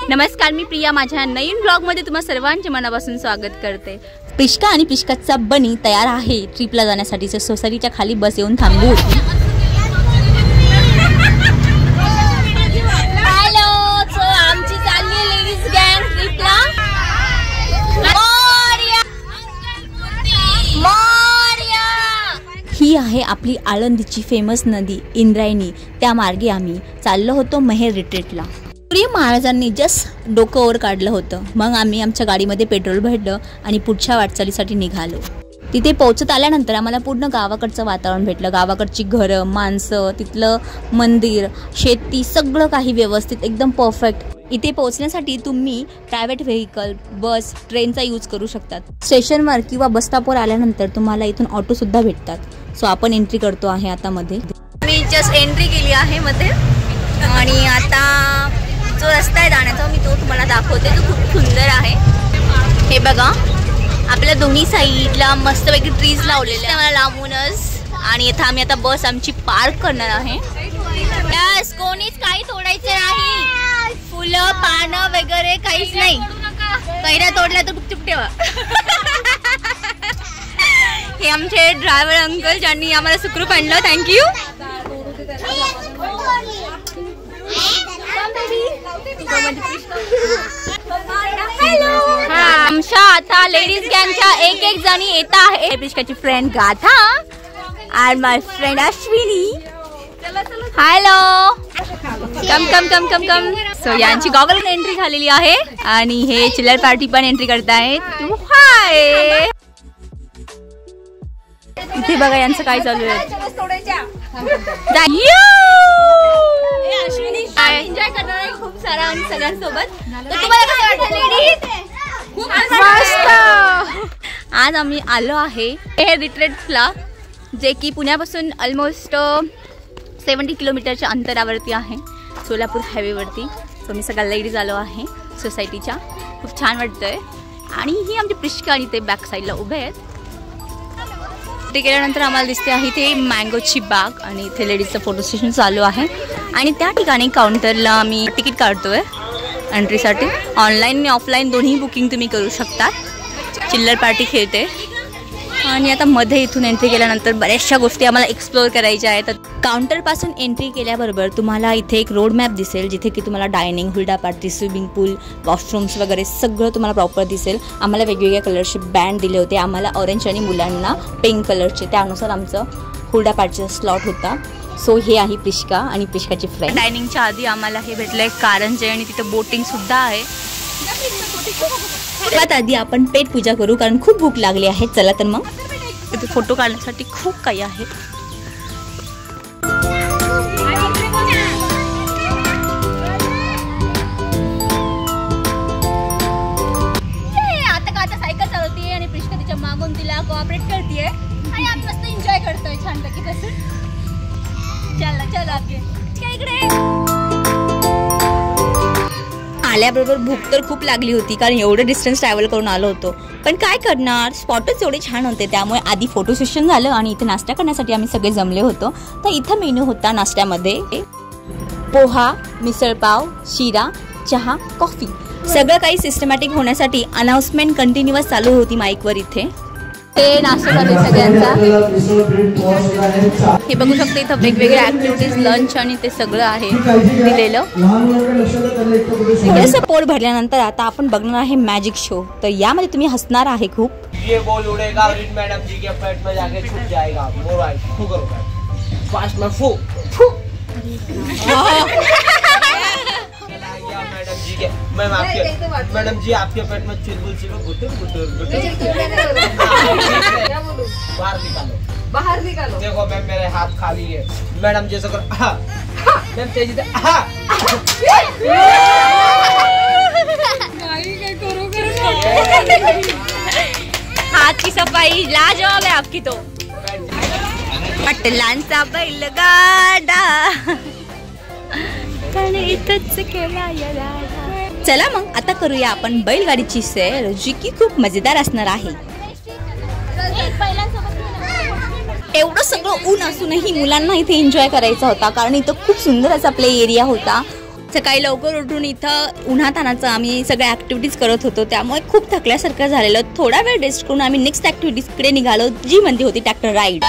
नमस्कार, मी प्रिया माझ्या नवीन ब्लॉगमध्ये तुम्हा सर्वांचे मनापासून स्वागत करते। प्रिष्का आणि प्रिष्काचा बनी तयार आहे ट्रिपला जाण्यासाठी। सोसायटीच्या खाली बस येऊन थांबली होती। हॅलो, सो आमची चालली लेडीज गँग ट्रिपला। ही आहे आपली आळंदीची फेमस नदी इंद्रायणी। त्या मार्गे आम्ही चाललो होतो मेहेर रिट्रीटला। सूर्य महाराजांनी जस्ट डोकं वर काढलं होतं। मग आम्ही आमच्या गाडीमध्ये पेट्रोल भरलं आणि पुढच्या वाटचालीसाठी निघालो। तिथे पोहोचत आल्यानंतर आम्हाला पूर्ण गावाकडचं वातावरण भेटलं। गावाकडची घरं, माणसं, तिथलं मंदिर, शेती, सगळं काही व्यवस्थित एकदम परफेक्ट। इथे पोहोचण्यासाठी तुम्ही प्रायव्हेट व्हेकल, बस, ट्रेनचा यूज करू शकतात। स्टेशनवर किंवा बस स्टॉपवर आल्यानंतर तुम्हाला इथून ऑटो सुद्धा भेटतात। सो आपण एंट्री करतो आहे आता मध्ये। मी जस्ट एंट्री केली आहे मध्ये आणि आता जो रस्ता आहे जाण्याचा मी तो तुम्हाला दाखवते। तो खूप सुंदर आहे। हे बघा, आपल्या दोन्ही साईडला मस्तपैकी ट्रीज लावलेले आहे मला लांबूनच। आणि इथं आम्ही आता बस आमची पार्क करणार आहे। यस, कोणीच काही तोडायचं नाही, फुलं पानं वगैरे काहीच नाही। कैऱ्या तोडल्या तर गुपचूप ठेवा। हे आमचे ड्रायव्हर अंकल ज्यांनी आम्हाला सुखरूप आणलं, थँक्यू। आमच्या आता लेडीज गँगच्या एक जणी येत आहे। प्रिष्काची फ्रेंड गाथा आणि माय फ्रेंड अश्विनी। हॅलो, कम कम कम कम कम। सो यांची गॉगल एंट्री झालेली आहे आणि हे चिल्लर पार्टी पण एंट्री करतायत। हाय, इथे बघा यांचं काय चालू आहे। एन्जॉय करणार आहे खूप सारा आणि सगळ्यांसोबत। तर तुम्हाला कसं वाटतं लेडीज? खूप मस्त। आज आम्ही आलो आहे मेहेर रिट्रीटला, जे की पुण्यापासून ऑलमोस्ट 70 किलोमीटरच्या अंतरावरती आहे, सोलापूर हायवेवरती। सो मी सगळ्या लेडीज आलो आहे सोसायटीच्या। खूप छान वाटतंय। आणि ही आमची प्रिष्का आणि ते बॅक साईडला उभे आहेत। ते गेल्यानंतर आम्हाला दिसते आहे ते मँगोची बाग आणि इथे लेडीजचं फोटो सेशन चालू आहे। आणि त्या ठिकाणी काउंटरला आम्ही तिकीट काढतोय एंट्रीसाठी। ऑनलाईन आणि ऑफलाईन दोन्ही बुकिंग तुम्ही करू शकता। चिल्लर पार्टी खेळते आणि आता मध्ये इथून एंट्री केल्यानंतर बऱ्याचशा गोष्टी आम्हाला एक्सप्लोअर करायच्या आहेत। काउंटरपासून एंट्री केल्याबरोबर तुम्हाला इथे एक रोड मॅप दिसेल, जिथे की तुम्हाला डायनिंग, हुरडा पार्टी, स्विमिंग पूल, वॉशरूम्स वगैरे सगळं तुम्हाला प्रॉपर दिसेल। आम्हाला वेगवेगळ्या कलरचे बँड दिले होते, आम्हाला ऑरेंज आणि मुलांना पिंक कलरचे। त्यानुसार आमचं हुरडा पार्टीचा स्लॉट होता। सो हे आहे प्रिष्का आणि प्रिष्काची फ्रेंड। डायनिंगच्या आधी आम्हाला हे भेटलंय कारंजे आणि तिथं बोटिंग सुद्धा आहे। सर्वात आधी आपण पेट पूजा करू, कारण खूप भूक लागली आहे। चला तर मग इथे फोटो काढण्यासाठी खूप काही आहे। आता सायकल चालवतीये आणि प्रिष्का तिच्या मागून तिला कोऑपरेट करतेय आणि आम्ही मस्त एन्जॉय करतोय छानपैकी बसून। चला चला आपले इकडे। आल्याबरोबर भूक तर खूप लागली होती, कारण एवढं डिस्टन्स ट्रॅव्हल करून आलो होतो। पण काय करणार, स्पॉटच एवढे छान होते, त्यामुळे आधी फोटो सेशन झालं आणि इथे नाश्ता करण्यासाठी आम्ही सगळे जमले होतो। तर इथं मेनू होता नाश्त्यामध्ये पोहा, मिसळपाव, शिरा, चहा, कॉफी। सगळं काही सिस्टमॅटिक होण्यासाठी अनाउन्समेंट कंटिन्युअस चालू होती माईकवर। इथे ते नाश्ता झाले सगळ्यांचा। हे बघू शकते इथं वेगवेगळे ऍक्टिव्हिटीज, लंच आणि ते सगळं आहे दिलेलं। असं पोट भरल्यानंतर आता आपण बघणार आहे मॅजिक शो। तर यामध्ये तुम्ही हसणार आहे खूप। ये बॉल उड़ेगा और मैडम जी के पेट में जाके छुप जाएगा। मोबाइल फू करो फास्ट में फू फू। मैडम जी के मैम आपके मैडम जी आपके पेट में चुलबुल सी गुटुर गुटुर गुटुर। बाहर निकालो, बाहर निकालो। देखो मैम मेरे हाथ खाली है। मैडम जैसे कर मैम तेजी से हाथ की सफाई लाजवाब है आपकी। तो पटलांचा बैलगाडा चला मग आता करूया आपण बैलगाडीची सैर, जी की खूप मजेदार असणार आहे। एवढं सगळं ऊन असूनही मुलांना इथे एन्जॉय करायचा होता, कारण इथं खूप सुंदर असा प्ले एरिया होता। सकाळी लवकर उठून इथं उन्हातानाचं आम्ही सगळ्या ॲक्टिव्हिटीज करत होतो, त्यामुळे खूप थकल्यासारखं झालेलं. थोडा वेळ रेस्ट करून आम्ही नेक्स्ट ॲक्टिव्हिटीजकडे निघालो, जी म्हणजे होती ट्रॅक्टर राईड.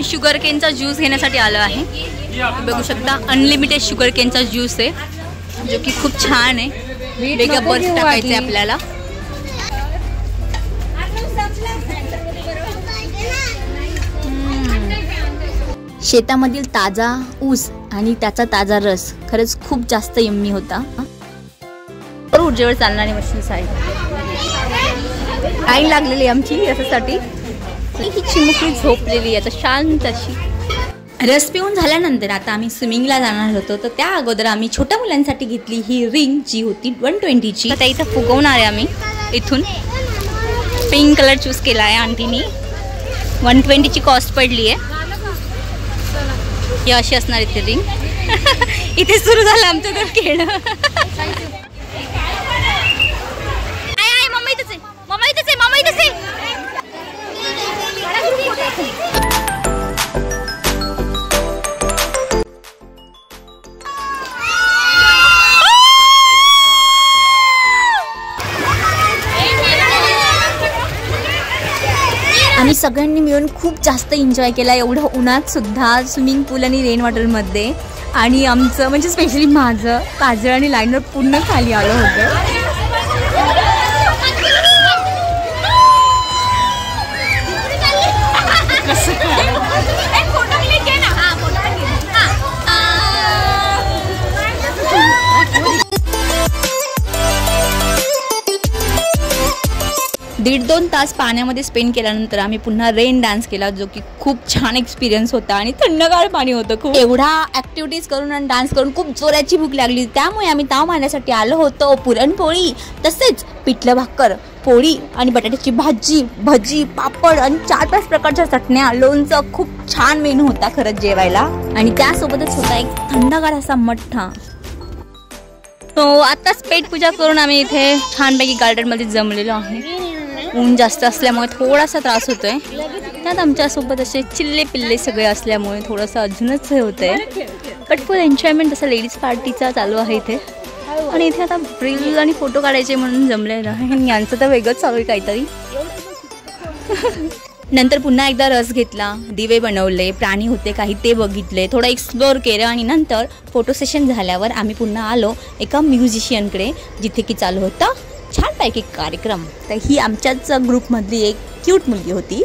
शुगर केनचा ज्यूस घेण्यासाठी आलो आहे. बघू शकता अनलिमिटेड शुगर केनचा ज्यूस आहे, जो की खूप छान आहे. वेगळा बर्फ टाकायचं आहे आपल्याला. शेतामधील ताजा ऊस आणि त्याचा ताजा रस खरंच खूप जास्त यम्मी होता. ऊर्जेवर चालणारी मशीन साईड लाईन लागलेली आमची याच्यासाठी. ही चिमुकली झोपलेली आता शांत अशी. रस पिऊन झाल्यानंतर आता आम्ही स्विमिंगला जाणार होतो, तर त्या अगोदर आम्ही छोट्या मुलांसाठी घेतली ही रिंग, जी होती 120ची. त्या इथं फुगवणार आहे आम्ही. इथून पिंक कलर चूज केला आहे आंटीनी. 120ची कॉस्ट पडली आहे. ही अशी असणार इथे रिंग. इथे सुरू झालं आमचं तर खेळणं. मम्मा इथेच आहे, मम्मा इथेच आहे, मम्मा इथेच आहे. आम्ही सगळ्यांनी मिळून खूप जास्त एन्जॉय केला, एवढं उन्हात सुद्धा, स्विमिंग पूल आणि रेन वॉटरमध्ये. आणि आमचं म्हणजे स्पेशली माझं काजळ आणि लाईनर पूर्ण खाली आलं होतं. दीड 2 तास पाण्यामध्ये स्पेंड केल्यानंतर आम्ही पुन्हा रेन डान्स केला, जो की खूप छान एक्सपिरियन्स होता. आणि थंडगार पाणी होतं खूप. एवढा ॲक्टिव्हिटीज करून आणि डान्स करून खूप जोराची भूक लागली, त्यामुळे आम्ही ताव मारण्यासाठी आलो होतो. पुरणपोळी, तसेच पिठलं भाकर, पोळी आणि बटाट्याची भाजी, भजी, पापड आणि 4-5 प्रकारच्या चटण्या, लोणचं. खूप छान मेनू होता खरंच जेवायला. आणि त्यासोबतच होता एक थंडगार असा मठ्ठा. तो आत्ताच पेट पूजा करून आम्ही इथे छानपैकी गार्डनमध्ये जमलेलो आहे. ऊन जास्त असल्यामुळे थोडासा त्रास होतोय. त्यात आमच्यासोबत असे चिल्ले पिल्ले सगळे असल्यामुळे थोडंसं अजूनच हे होतंय. बट फुल एन्जॉयमेंट तसं लेडीज पार्टीचा चालू आहे इथे. आणि इथे आता रील आणि फोटो काढायचे म्हणून जमलेलं आहे. आणि यांचं तर वेगळंच चालू आहे काहीतरी. नंतर पुन्हा एकदा रस घेतला, दिवे बनवले, प्राणी होते काही ते बघितले, थोडं एक्सप्लोअर केलं. आणि नंतर फोटो सेशन झाल्यावर आम्ही पुन्हा आलो एका म्युझिशियनकडे, जिथे की चालू होता छानपैकी कार्यक्रम. तर ही आमच्याच ग्रुपमधली एक क्यूट मुलगी होती.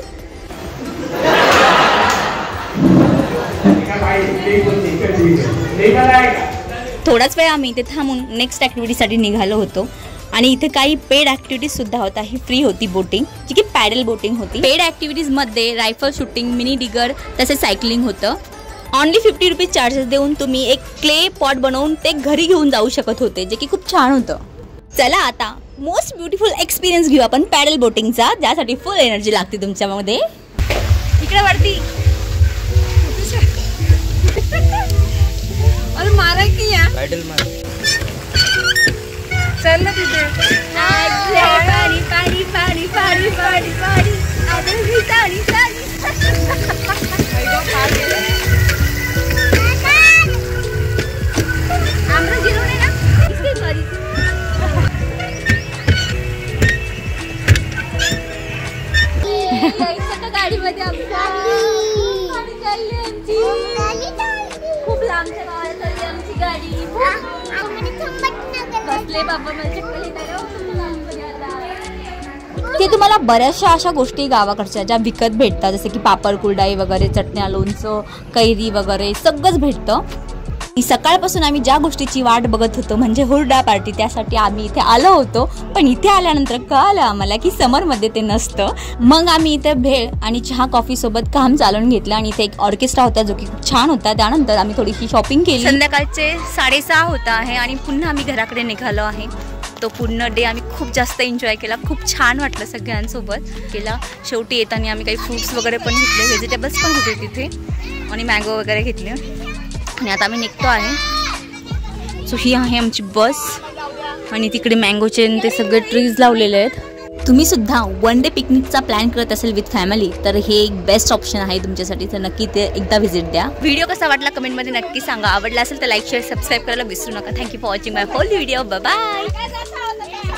थोडाच वेळ आम्ही इथे थांबून नेक्स्ट ॲक्टिव्हिटीसाठी निघालो होतो. आणि इथे काही पेड ॲक्टिव्हिटीजसुद्धा होता. ही फ्री होती बोटिंग, जी की पॅडल बोटिंग होती. Paid ॲक्टिव्हिटीजमध्ये rifle shooting, mini digger, तसेच सायकलिंग होतं. ऑनली 50 रुपीज चार्जेस देऊन तुम्ही एक क्ले पॉट बनवून ते घरी घेऊन जाऊ शकत होते, जे की खूप छान होतं. चला आता मोस्ट ब्युटिफुल एक्सपिरियन्स घेऊ आपण पॅडल बोटिंगचा, ज्यासाठी फुल एनर्जी लागते तुमच्यामध्ये. इकडे वरती मारा की या पॅडल मार. चल ना तिथे. पाणी पाणी पाणी पाणी पाणी पाणी आदर पाणी पाणी. आम्हाला गिरवून आहे ना इसके बारी. गाडीमध्ये खूप लांबच्या गावाला चालली आमची गाडी. बसले बाबा ते तुम्हाला बऱ्याचशा अशा गोष्टी गावाकडच्या ज्या विकत भेटतात, जसे की पापड, कुरडई वगैरे, चटण्या, लोणचं, कैरी वगैरे सगळंच भेटतं. सकाळपासून आम्ही ज्या गोष्टीची वाट बघत होतो म्हणजे हुरडा पार्टी, त्यासाठी आम्ही इथे आलो होतो. पण इथे आल्यानंतर कळलं आम्हाला की समरमध्ये ते नसतं. मग आम्ही इथे भेळ आणि चहा कॉफी सोबत काम चालवून घेतलं. आणि इथे एक ऑर्केस्ट्रा होता, जो की खूप छान होता. त्यानंतर आम्ही थोडीशी शॉपिंग केली. संध्याकाळचे 6:30 होत आहे आणि पुन्हा आम्ही घराकडे निघालो आहे. तो पूर्ण डे आम्ही खूप जास्त एन्जॉय केला. खूप छान वाटलं सगळ्यांसोबत केला. शेवटी येताना आम्ही काही फ्रूट्स वगैरे पण घेतले, व्हेजिटेबल्स पण होते तिथे आणि मँगो वगैरे घेतले. आणि आता आम्ही निघतो आहे. सो ही आहे आमची बस आणि तिकडे मँगोचे ते सगळे ट्रीज लावलेले आहेत. तुम्ही सुद्धा वन डे पिकनिकचा प्लॅन करत असेल विथ फॅमिली तर हे एक बेस्ट ऑप्शन आहे तुमच्यासाठी, तर नक्की ते एकदा व्हिजिट द्या. व्हिडिओ कसा वाटला कमेंटमध्ये नक्की सांगा. आवडला असेल तर लाईक शेअर सबस्क्राईब करायला विसरू नका. Thank you for watching my whole video. Bye bye.